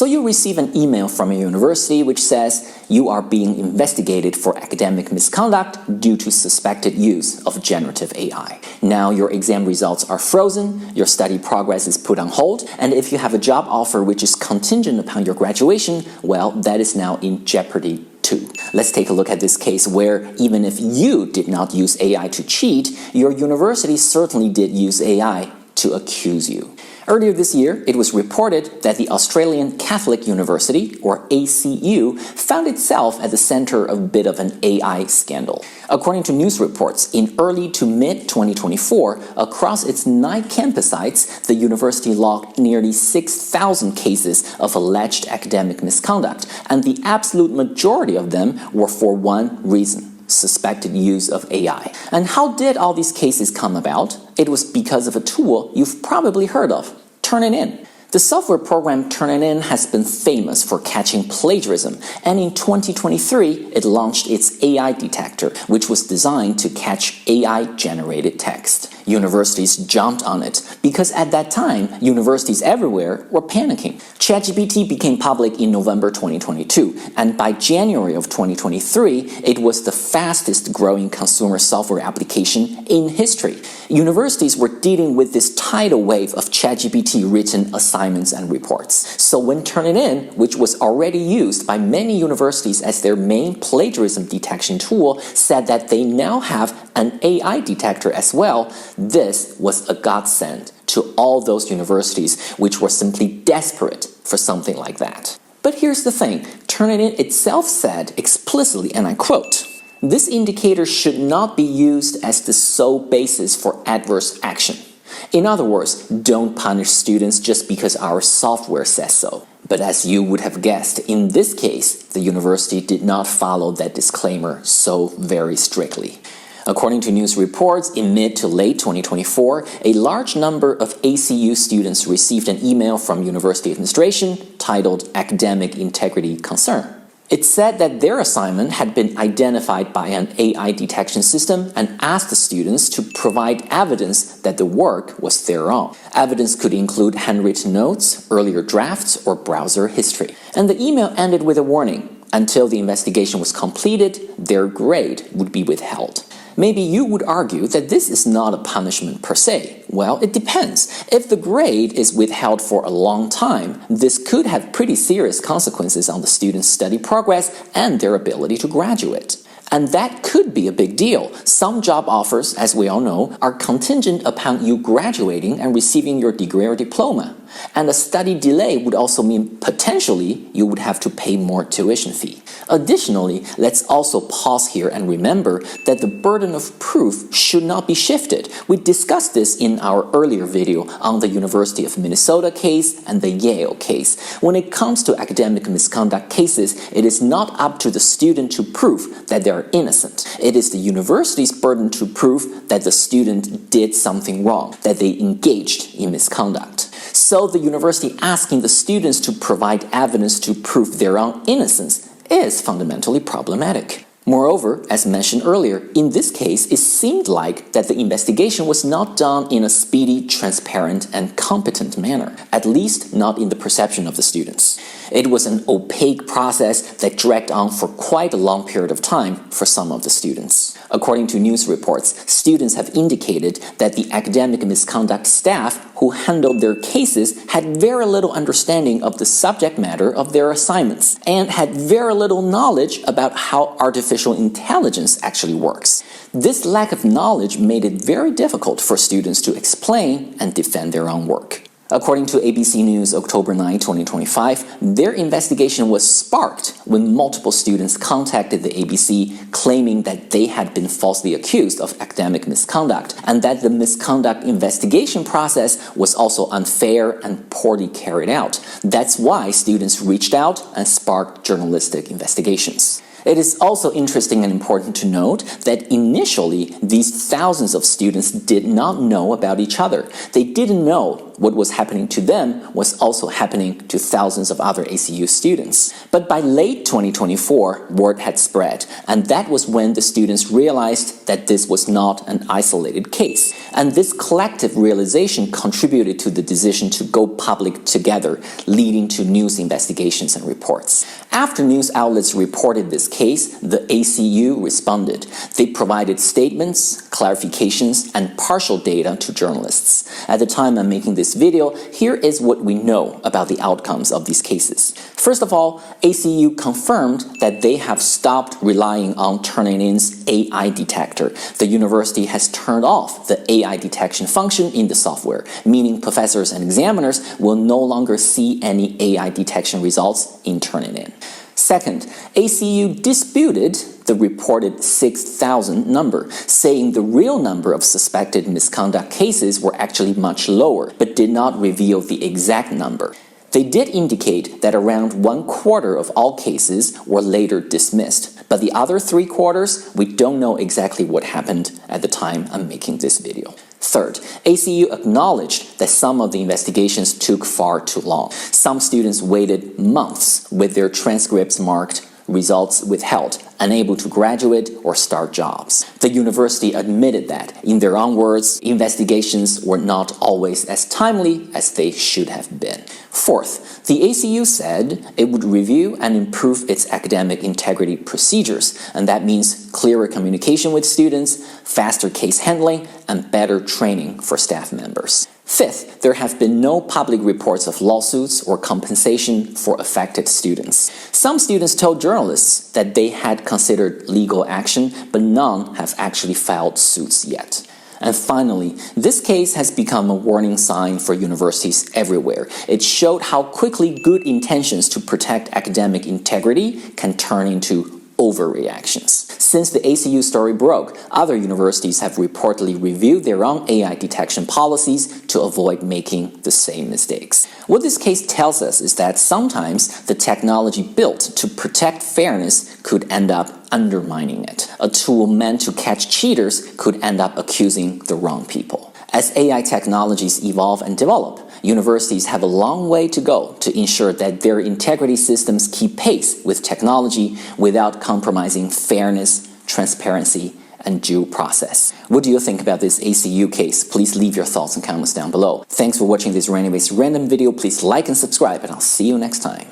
So you receive an email from a university which says you are being investigated for academic misconduct due to suspected use of generative AI. Now your exam results are frozen, your study progress is put on hold, and if you have a job offer which is contingent upon your graduation, well, that is now in jeopardy too. Let's take a look at this case where even if you did not use AI to cheat, your university certainly did use AI to accuse you. Earlier this year, it was reported that the Australian Catholic University, or ACU, found itself at the center of a bit of an AI scandal. According to news reports, in early to mid-2024, across its 9 campus sites, the university logged nearly 6,000 cases of alleged academic misconduct, and the absolute majority of them were for one reason: suspected use of AI. And how did all these cases come about? It was because of a tool you've probably heard of, Turnitin. The software program Turnitin has been famous for catching plagiarism, and in 2023 it launched its AI detector, which was designed to catch AI-generated text. Universities jumped on it because at that time, universities everywhere were panicking. ChatGPT became public in November 2022, and by January of 2023, it was the fastest growing consumer software application in history. Universities were dealing with this tidal wave of ChatGPT written assignments and reports. So when Turnitin, which was already used by many universities as their main plagiarism detection tool, said that they now have an AI detector as well, this was a godsend to all those universities which were simply desperate for something like that. But here's the thing, Turnitin itself said explicitly, and I quote, "This indicator should not be used as the sole basis for adverse action. In other words, don't punish students just because our software says so." But as you would have guessed, in this case, the university did not follow that disclaimer so very strictly. According to news reports, in mid to late 2024, a large number of ACU students received an email from university administration titled Academic Integrity Concern. It said that their assignment had been identified by an AI detection system and asked the students to provide evidence that the work was their own. Evidence could include handwritten notes, earlier drafts, or browser history. And the email ended with a warning. Until the investigation was completed, their grade would be withheld. Maybe you would argue that this is not a punishment per se. Well, it depends. If the grade is withheld for a long time, this could have pretty serious consequences on the student's study progress and their ability to graduate. And that could be a big deal. Some job offers, as we all know, are contingent upon you graduating and receiving your degree or diploma. And a study delay would also mean potentially you would have to pay more tuition fee. Additionally, let's also pause here and remember that the burden of proof should not be shifted. We discussed this in our earlier video on the University of Minnesota case and the Yale case. When it comes to academic misconduct cases, it is not up to the student to prove that they are innocent. It is the university's burden to prove that the student did something wrong, that they engaged in misconduct. So the university asking the students to provide evidence to prove their own innocence is fundamentally problematic. Moreover, as mentioned earlier, in this case, it seemed like that the investigation was not done in a speedy, transparent, and competent manner, at least not in the perception of the students. It was an opaque process that dragged on for quite a long period of time for some of the students. According to news reports, students have indicated that the academic misconduct staff who handled their cases had very little understanding of the subject matter of their assignments and had very little knowledge about how artificial intelligence actually works. This lack of knowledge made it very difficult for students to explain and defend their own work. According to ABC News October 9, 2025, their investigation was sparked when multiple students contacted the ABC claiming that they had been falsely accused of academic misconduct and that the misconduct investigation process was also unfair and poorly carried out. That's why students reached out and sparked journalistic investigations. It is also interesting and important to note that initially these thousands of students did not know about each other. They didn't know what was happening to them was also happening to thousands of other ACU students. But by late 2024, word had spread, and that was when the students realized that this was not an isolated case. And this collective realization contributed to the decision to go public together, leading to news investigations and reports. After news outlets reported this case, the ACU responded. They provided statements, clarifications, and partial data to journalists. At the time I'm making this video, here is what we know about the outcomes of these cases. First of all, ACU confirmed that they have stopped relying on Turnitin's AI detector. The university has turned off the AI detection function in the software, meaning professors and examiners will no longer see any AI detection results in Turnitin. Second, ACU disputed the reported 6,000 number, saying the real number of suspected misconduct cases were actually much lower, but did not reveal the exact number. They did indicate that around 1/4 of all cases were later dismissed, but the other 3/4, we don't know exactly what happened at the time I'm making this video. Third, ACU acknowledged that some of the investigations took far too long. Some students waited months with their transcripts marked results withheld, unable to graduate or start jobs. The university admitted that, in their own words, investigations were not always as timely as they should have been. Fourth, the ACU said it would review and improve its academic integrity procedures, and that means clearer communication with students, faster case handling, and better training for staff members. Fifth, there have been no public reports of lawsuits or compensation for affected students. Some students told journalists that they had considered legal action, but none have actually filed suits yet. And finally, this case has become a warning sign for universities everywhere. It showed how quickly good intentions to protect academic integrity can turn into overreactions. Since the ACU story broke, other universities have reportedly reviewed their own AI detection policies to avoid making the same mistakes. What this case tells us is that sometimes the technology built to protect fairness could end up undermining it. A tool meant to catch cheaters could end up accusing the wrong people. As AI technologies evolve and develop, universities have a long way to go to ensure that their integrity systems keep pace with technology without compromising fairness, transparency, and due process. What do you think about this ACU case? Please leave your thoughts and comments down below. Thanks for watching this Ranywayz random video. Please like and subscribe, and I'll see you next time.